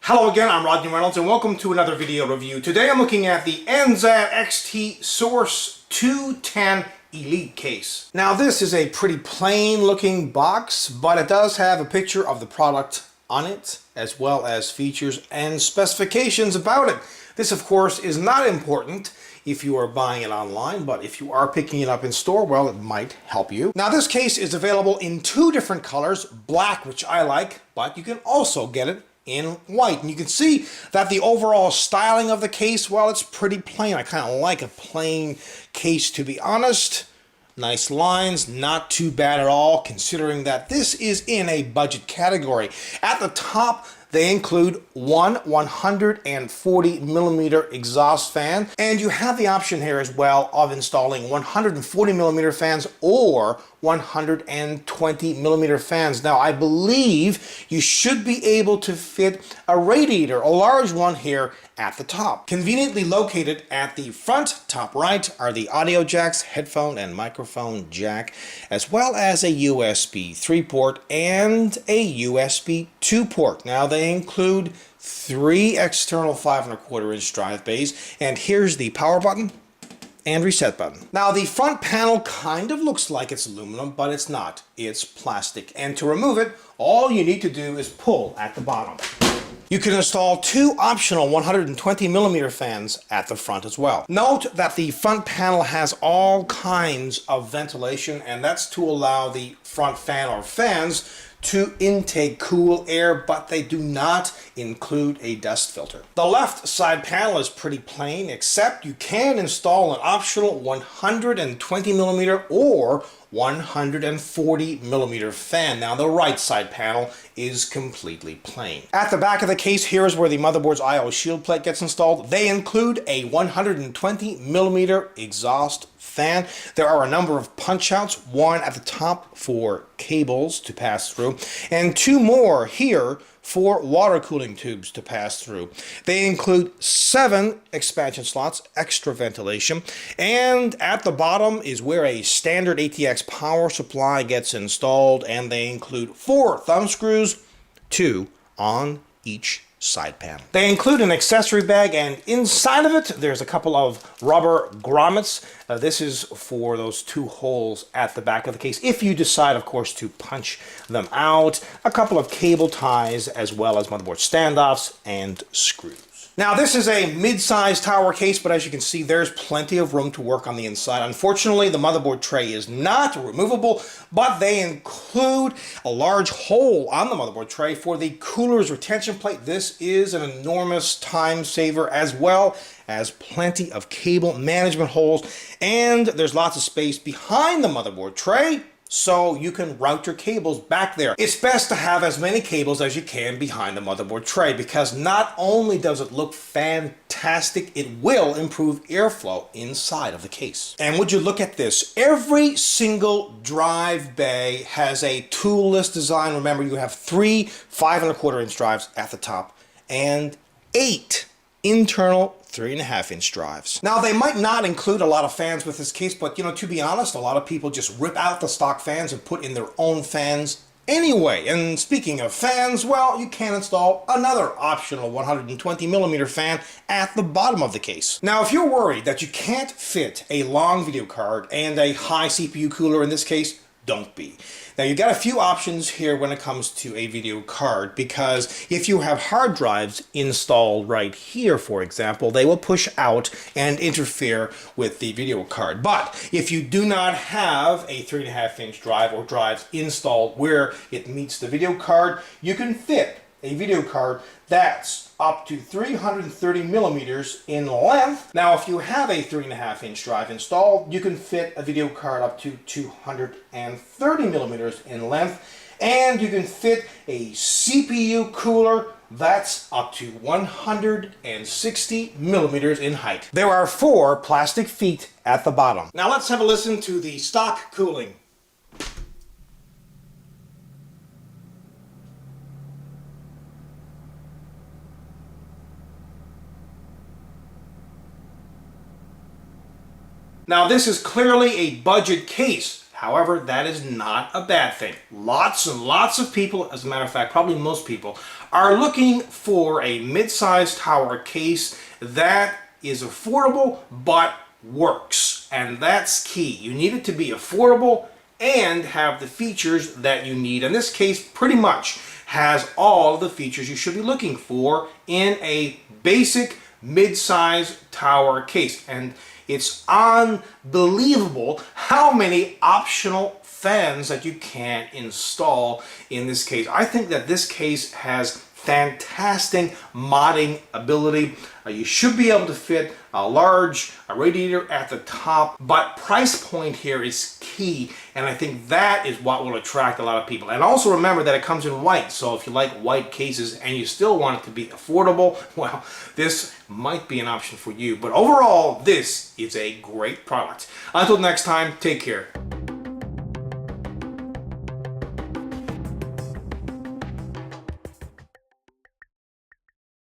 Hello again, I'm Rodney Reynolds and welcome to another video review. Today I'm looking at the NZXT Source 210 Elite case. Now this is a pretty plain looking box, but it does have a picture of the product on it, as well as features and specifications about it. This of course is not important if you are buying it online, but if you are picking it up in store, well, it might help you. Now this case is available in two different colors, black, which I like, but you can also get it in white. And you can see that the overall styling of the case, well, it's pretty plain. I kind of like a plain case, to be honest. Nice lines, not too bad at all, considering that this is in a budget category. At the top, they include one 140 millimeter exhaust fan, and you have the option here as well of installing 140 millimeter fans or 120 millimeter fans. Now I believe you should be able to fit a radiator, a large one here at the top. Conveniently located at the front, top right, are the audio jacks, headphone and microphone jack, as well as a USB 3 port and a USB 2 port. Now they include 3 external 5¼ inch drive bays, and here's the power button and reset button. Now the front panel kind of looks like it's aluminum, but it's not. It's plastic, and to remove it, all you need to do is pull at the bottom. You can install 2 optional 120 millimeter fans at the front as well. Note that the front panel has all kinds of ventilation, and that's to allow the front fan or fans to intake cool air, but they do not include a dust filter. The left side panel is pretty plain, except you can install an optional 120 millimeter or 140 millimeter fan. Now the right side panel is completely plain. At the back of the case, here is where the motherboard's I/O shield plate gets installed. They include a 120 millimeter exhaust fan. There are a number of punch outs, one at the top for cables to pass through, and 2 more here for water cooling tubes to pass through. They include 7 expansion slots, extra ventilation, and at the bottom is where a standard ATX power supply gets installed, and they include 4 thumb screws, 2 on each side panel. They include an accessory bag, and inside of it there's a couple of rubber grommets. This is for those 2 holes at the back of the case, if you decide, of course, to punch them out. A couple of cable ties, as well as motherboard standoffs and screws. Now this is a mid-sized tower case, but as you can see, there's plenty of room to work on the inside. Unfortunately, the motherboard tray is not removable, but they include a large hole on the motherboard tray for the cooler's retention plate. This is an enormous time saver, as well as plenty of cable management holes, and there's lots of space behind the motherboard tray, so you can route your cables back there. It's best to have as many cables as you can behind the motherboard tray, because not only does it look fantastic, it will improve airflow inside of the case. And would you look at this, every single drive bay has a toolless design. Remember, you have 3 5¼ inch drives at the top and 8 internal 3½ inch drives. Now they might not include a lot of fans with this case, but to be honest, a lot of people just rip out the stock fans and put in their own fans anyway. And speaking of fans, well, you can install another optional 120 millimeter fan at the bottom of the case. Now if you're worried that you can't fit a long video card and a high CPU cooler in this case, don't be. Now you've got a few options here when it comes to a video card, because if you have hard drives installed right here, for example, they will push out and interfere with the video card. But if you do not have a 3½ inch drive or drives installed where it meets the video card, you can fit a video card that's up to 330 millimeters in length. Now if you have a 3½ inch drive installed, you can fit a video card up to 230 millimeters in length, and you can fit a CPU cooler that's up to 160 millimeters in height. There are 4 plastic feet at the bottom. Now let's have a listen to the stock cooling. Now this is clearly a budget case. However, that is not a bad thing. Lots and lots of people, as a matter of fact, probably most people, are looking for a mid-sized tower case that is affordable but works. And that's key. You need it to be affordable and have the features that you need. In this case, pretty much has all the features you should be looking for in a basic mid-size tower case. And it's unbelievable how many optional fans that you can install in this case. I think that this case has fantastic modding ability. You should be able to fit a large radiator at the top, but price point here is key, and I think that is what will attract a lot of people. And also remember that it comes in white, so if you like white cases and you still want it to be affordable, well, this might be an option for you. But overall, this is a great product. Until next time, take care.